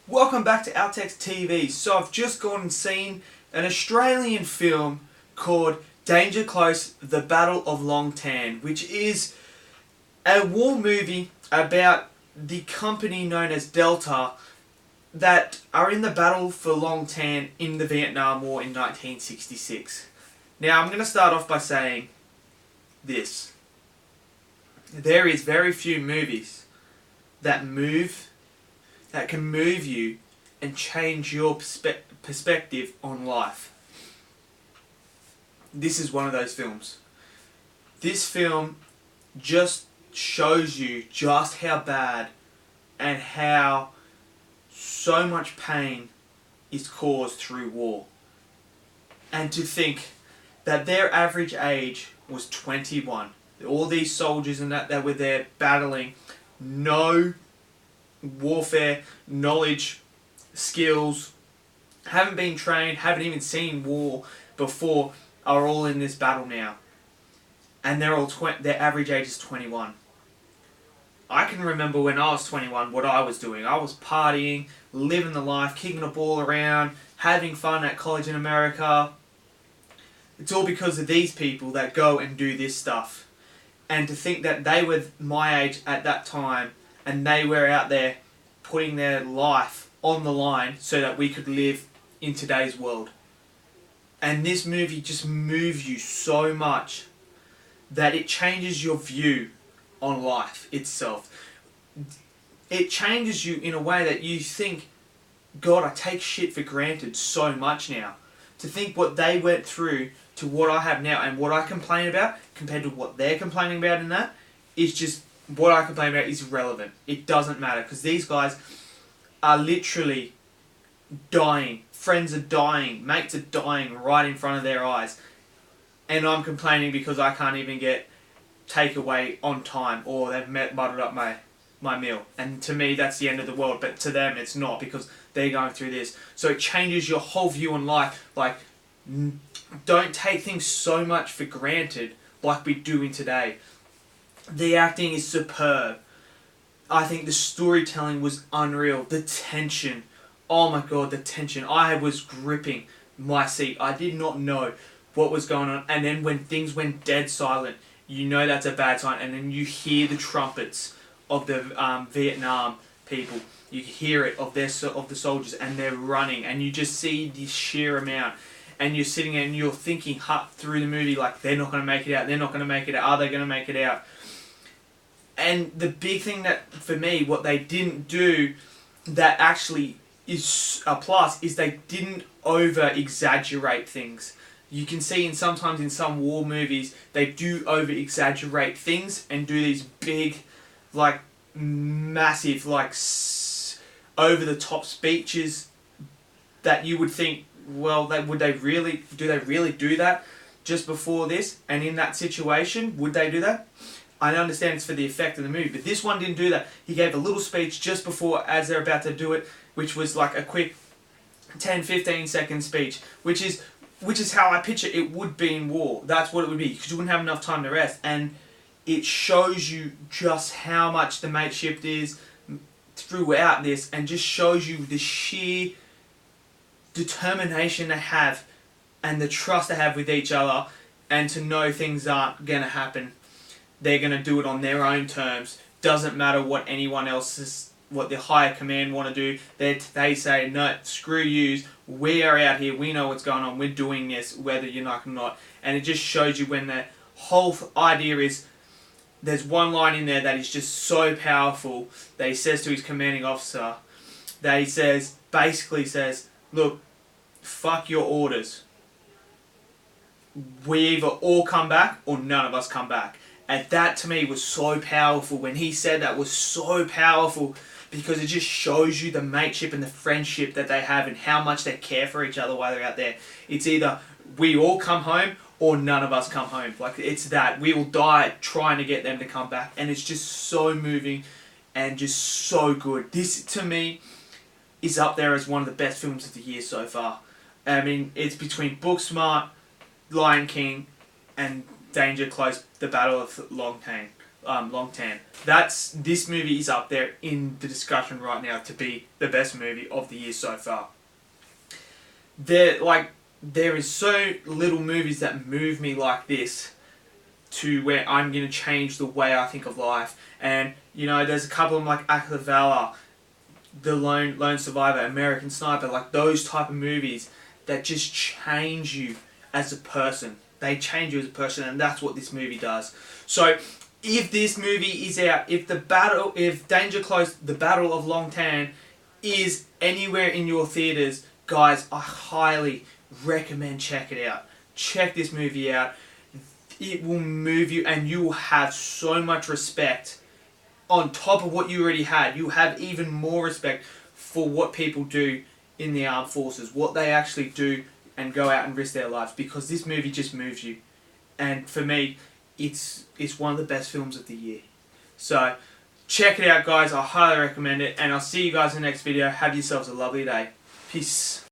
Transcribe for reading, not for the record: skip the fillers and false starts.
Welcome back to Outtext TV. So I've just gone and seen an Australian film called Danger Close, The Battle of Long Tan, which is a war movie about the company known as Delta that are in the battle for Long Tan in the Vietnam War in 1966. Now I'm going to start off by saying this. There is very few movies that can move you and change your perspective on life. This is one of those films. This film just shows you just how bad and how so much pain is caused through war. And to think that their average age was 21. All these soldiers and that were there battling, no warfare, knowledge, skills, haven't been trained, haven't even seen war before, are all in this battle now. And they're all their average age is 21. I can remember when I was 21 what I was doing. I was partying, living the life, kicking the ball around, having fun at college in America. It's all because of these people that go and do this stuff. And to think that they were my age at that time and they were out there putting their life on the line so that we could live in today's world. And this movie just moves you so much that it changes your view on life itself. It changes you in a way that you think, God, I take shit for granted so much now. To think what they went through to what I have now and what I complain about compared to what they're complaining about in that is just, what I complain about is irrelevant. It doesn't matter because these guys are literally dying. Friends are dying. Mates are dying right in front of their eyes. And I'm complaining because I can't even get takeaway on time or they've muddled up my meal. And to me, that's the end of the world. But to them, it's not because they're going through this. So it changes your whole view on life. Like, don't take things so much for granted like we do in today. The acting is superb. I think the storytelling was unreal. The tension. Oh my god, the tension. I was gripping my seat. I did not know what was going on. And then when things went dead silent, you know that's a bad sign. And then you hear the trumpets of the Vietnam people. You hear it of the soldiers and they're running. And you just see the sheer amount. And you're sitting there and you're thinking through the movie like, they're not going to make it out. They're not going to make it out. Are they going to make it out? And the big thing that, for me, what they didn't do that actually is a plus is they didn't over-exaggerate things. You can see sometimes in some war movies, they do over-exaggerate things and do these big, like, massive, like, over-the-top speeches that you would think, well, do they really do that just before this? And in that situation, would they do that? I understand it's for the effect of the movie, but this one didn't do that. He gave a little speech just before, as they're about to do it, which was like a quick 10-15 second speech, which is how I picture it would be in war. That's what it would be, because you wouldn't have enough time to rest. And it shows you just how much the mateship is throughout this, and just shows you the sheer determination they have and the trust they have with each other, and to know things aren't going to happen. They're going to do it on their own terms. Doesn't matter what anyone else what the higher command want to do. They say, no, screw yous. We are out here. We know what's going on. We're doing this, whether you're like or not. And it just shows you when the whole idea is, there's one line in there that is just so powerful that he says to his commanding officer, that he basically says, look, fuck your orders. We either all come back or none of us come back. And that to me was so powerful. When he said that, was so powerful because it just shows you the mateship and the friendship that they have and how much they care for each other while they're out there. It's either we all come home or none of us come home. Like, it's that. We will die trying to get them to come back. And it's just so moving and just so good. This, to me, is up there as one of the best films of the year so far. I mean, it's between Booksmart, Lion King, and Danger Close, The Battle of Long Tan. Long Tan. This movie is up there in the discussion right now to be the best movie of the year so far. There is so little movies that move me like this, to where I'm going to change the way I think of life. And, you know, there's a couple of them like Act of Valor, The Lone Survivor, American Sniper, like those type of movies that just change you as a person. They change you as a person, and that's what this movie does. So, if this movie is out, if Danger Close, The Battle of Long Tan, is anywhere in your theaters, guys, I highly recommend check it out. Check this movie out. It will move you, and you will have so much respect on top of what you already had. You have even more respect for what people do in the armed forces, what they actually do and go out and risk their lives, because this movie just moves you. And for me, it's one of the best films of the year. So check it out, guys. I highly recommend it, and I'll see you guys in the next video. Have yourselves a lovely day. Peace.